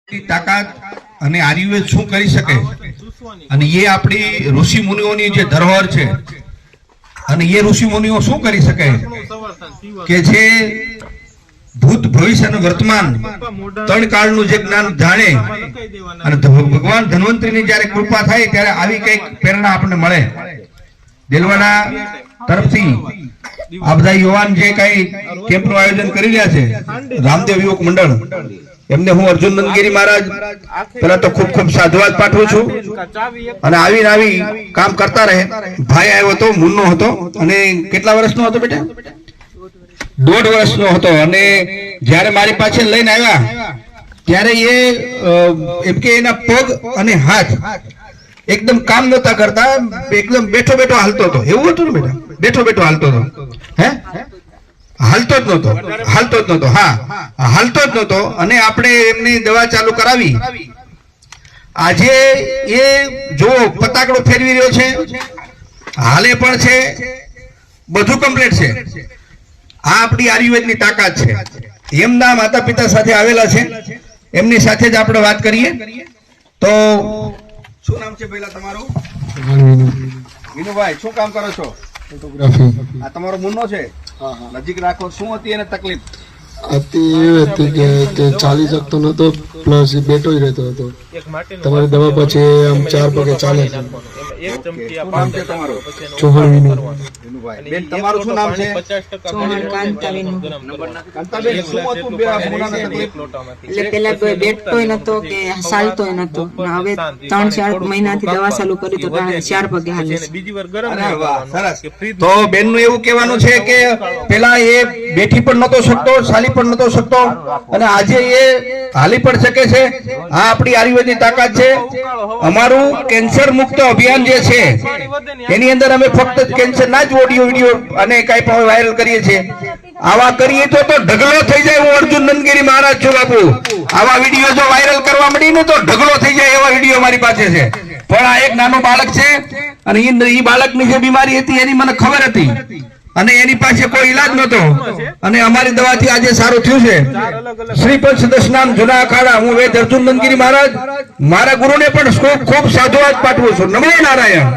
તાકાત અને આયુર્વેદ શું કરી શકે અને એ આપણી ઋષિ મુનિઓની જે ધરોહર છે અને એ ઋષિ મુનિઓ શું કરી શકે કે જે ભૂત ભવિષ્ય અને વર્તમાન ત્રણ કાળનું જે જ્ઞાન જાણે અને ભગવાન ધન્વંતરીની જ્યારે કૃપા થાય ત્યારે આવી કઈક પ્રેરણા આપણને મળે. દેલવાડા તરફથી આ બધા યુવાન જે કઈ કેમ્પનું આયોજન કરી રહ્યા છે રામદેવ યુવક મંડળ, એમને હું અર્જુન નંદગીરી મહારાજ પેલા તો ખૂબ ખૂબ સાધુવાદ પાઠવું છું અને આવીને આવી કામ કરતા રહે. ભાઈ આવ્યો હતો, મુન્નો હતો અને કેટલા વર્ષનો હતો બેટા? 1.5 વર્ષનો હતો. અને જયારે મારી પાસે લઈને આવ્યા ત્યારે એ એમ કે એના પગ અને હાથ એકદમ કામ નતા કરતા, એકદમ બેઠો બેઠો હાલતો હતો. એવું હતું ને બેટા? બેઠો બેઠો હાલતો હતો. હે હાલતો જ નતો, હાલતો જ નતો. હા, હાલતો જ નતો. અને આપણે એમની દવા ચાલુ કરાવી. આજે એ જો પતાકડો ફેરવી રહ્યો છે, હાલે પણ છે, બધું કમ્પ્લીટ છે. આ આપણી આયુર્વેદની તાકાત છે. એમના માતા પિતા સાથે આવેલા છે, એમની સાથે જ આપણે વાત કરીએ. તો શું નામ છે પહેલા તમારું? વિનુભાઈ, શું કામ કરો છો? ફોટોગ્રાફી. આ તમારો મુન્નો છે? નજીક રાખો. શું હતી એને તકલીફ? હતી એ હતી કે તે ચાલી શકતો નતો, પ્લસ બેઠો જ રહેતો હતો. તમારી દવા પછી આમ 4 પગે ચાલે છે. ચૌહાણ વિનુભાઈ. બેન, તમારું શું નામ છે? ચૌહાણ કાંતાબેન. કાંતાબેન, શું હતું મુન્નાને તકલીફ? એટલે પેલા કોઈ બેઠતોય નતો કે ચાલતોય નતો. હવે 3-4 મહિનાથી દવા ચાલુ કરી તો 4 પગે હાલે છે. અરે વાહ, સરસ. તો બેન નું એવું કહેવાનું છે કે પેલા એ બેઠી પણ નતો શકતો, ચાલી પણ નતો શકતો અને આજે એ હાલી પણ શકે છે. આ આપણી આયુર્વેદની તાકાત છે. અમારું કેન્સર મુક્ત અભિયાન જે છે એની અંદર અમે ફક્ત કેન્સર ના જ ઓડિયો વિડિયો અને કઈ પણ વાયરલ કરીએ છીએ. આવા કરીએ તો ઢગલો થઈ જાય. હું અર્જુન નંદગીરી મહારાજ છું બાપુ. આવા વિડીયો જો વાયરલ કરવા માંડીને તો ઢગલો થઈ જાય એવા વિડીયો મારી પાસે છે. પણ આ એક નાનું બાળક છે અને એ બાળકની જે બીમારી હતી એની મને ખબર હતી અને એની પાસે કોઈ ઈલાજ નતો અને અમારી દવાથી આજે સારું થયું છે. શ્રી પંચદશનામ જૂના અખાડા, હું વેદ અર્જુન નંદગીરી મહારાજ મારા ગુરુને પણ ખૂબ ખૂબ સાધુવાદ પાઠવું છું. નમો નારાયણ.